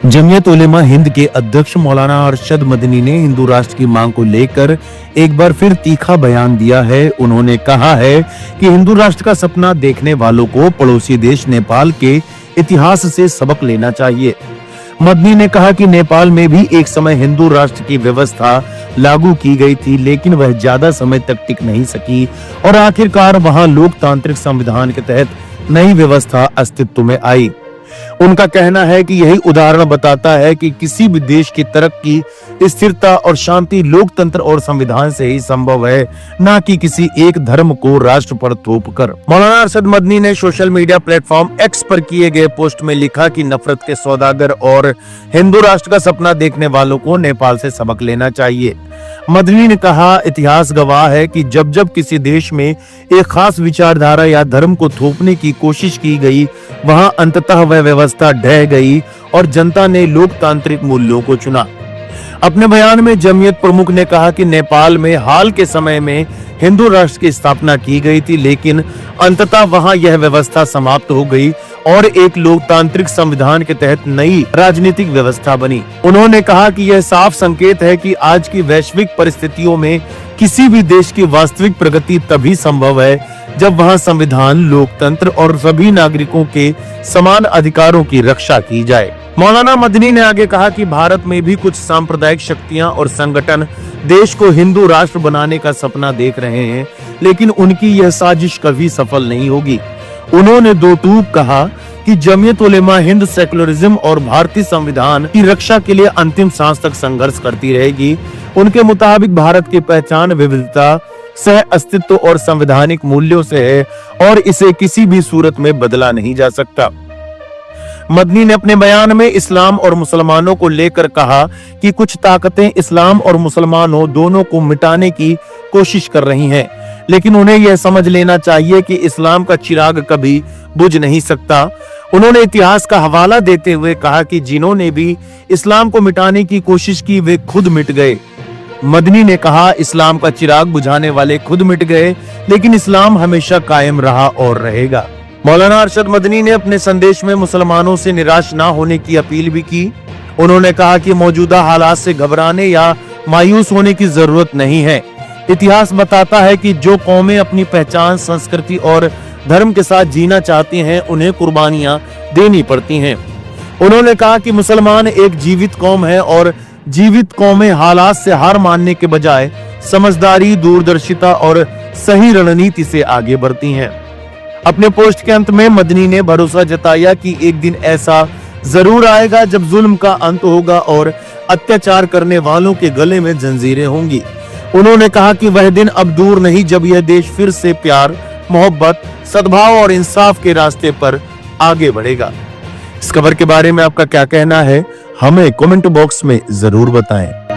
जमीयत उलेमा हिंद के अध्यक्ष मौलाना अरशद मदनी ने हिंदू राष्ट्र की मांग को लेकर एक बार फिर तीखा बयान दिया है। उन्होंने कहा है कि हिंदू राष्ट्र का सपना देखने वालों को पड़ोसी देश नेपाल के इतिहास से सबक लेना चाहिए। मदनी ने कहा कि नेपाल में भी एक समय हिंदू राष्ट्र की व्यवस्था लागू की गई थी, लेकिन वह ज्यादा समय तक टिक नहीं सकी और आखिरकार वहां लोकतांत्रिक संविधान के तहत नई व्यवस्था अस्तित्व में आई। उनका कहना है कि यही उदाहरण बताता है कि किसी भी देश की तरक्की, स्थिरता और शांति लोकतंत्र और संविधान से ही संभव है, न कि किसी एक धर्म को राष्ट्र पर थोप कर। मौलाना अरशद मदनी ने सोशल मीडिया प्लेटफॉर्म एक्स पर किए गए पोस्ट में लिखा कि नफरत के सौदागर और हिंदू राष्ट्र का सपना देखने वालों को नेपाल से सबक लेना चाहिए। मदनी ने कहा, इतिहास गवाह है कि जब जब किसी देश में एक खास विचारधारा या धर्म को थोपने की कोशिश की गई, वहां अंततः वह व्यवस्था ढह गई और जनता ने लोकतांत्रिक मूल्यों को चुना। अपने बयान में जमीयत प्रमुख ने कहा कि नेपाल में हाल के समय में हिंदू राष्ट्र की स्थापना की गई थी, लेकिन अंततः वहां यह व्यवस्था समाप्त हो गई और एक लोकतांत्रिक संविधान के तहत नई राजनीतिक व्यवस्था बनी। उन्होंने कहा कि यह साफ संकेत है कि आज की वैश्विक परिस्थितियों में किसी भी देश की वास्तविक प्रगति तभी संभव है जब वहां संविधान, लोकतंत्र और सभी नागरिकों के समान अधिकारों की रक्षा की जाए। मौलाना मदनी ने आगे कहा कि भारत में भी कुछ सांप्रदायिक शक्तियां और संगठन देश को हिंदू राष्ट्र बनाने का सपना देख रहे हैं, लेकिन उनकी यह साजिश कभी सफल नहीं होगी। उन्होंने दो टूक कहा कि जमीयत उलेमा हिंद सेकुलरिज्म और भारतीय संविधान की रक्षा के लिए अंतिम सांस तक संघर्ष करती रहेगी। उनके मुताबिक भारत की पहचान विविधता, सह अस्तित्व और संवैधानिक मूल्यों से है और इसे किसी भी सूरत में बदला नहीं जा सकता। मदनी ने अपने बयान में इस्लाम और मुसलमानों को लेकर कहा कि कुछ ताकतें इस्लाम और मुसलमानों दोनों को मिटाने की कोशिश कर रही हैं, लेकिन उन्हें यह समझ लेना चाहिए कि इस्लाम का चिराग कभी बुझ नहीं सकता। उन्होंने इतिहास का हवाला देते हुए कहा कि जिन्होंने भी इस्लाम को मिटाने की कोशिश की वे खुद मिट गए। मदनी ने कहा, इस्लाम का चिराग बुझाने वाले खुद मिट गए, लेकिन इस्लाम हमेशा कायम रहा और रहेगा। मौलाना अरशद मदनी ने अपने संदेश में मुसलमानों से निराश ना होने की अपील भी की। उन्होंने कहा कि मौजूदा हालात से घबराने या मायूस होने की जरूरत नहीं है। इतिहास बताता है कि जो कौमें अपनी पहचान, संस्कृति और धर्म के साथ जीना चाहती हैं, उन्हें कुर्बानियां देनी पड़ती हैं। उन्होंने कहा कि मुसलमान एक जीवित कौम है और जीवित कौमें हालात से हार मानने के बजाय समझदारी, दूरदर्शिता और सही रणनीति से आगे बढ़ती हैं। अपने पोस्ट के अंत में मदनी ने भरोसा जताया कि एक दिन ऐसा जरूर आएगा जब जुल्म का अंत होगा और अत्याचार करने वालों के गले में जंजीरें होंगी। उन्होंने कहा कि वह दिन अब दूर नहीं जब यह देश फिर से प्यार, मोहब्बत, सद्भाव और इंसाफ के रास्ते पर आगे बढ़ेगा। इस खबर के बारे में आपका क्या कहना है, हमें कमेंट बॉक्स में जरूर बताएं।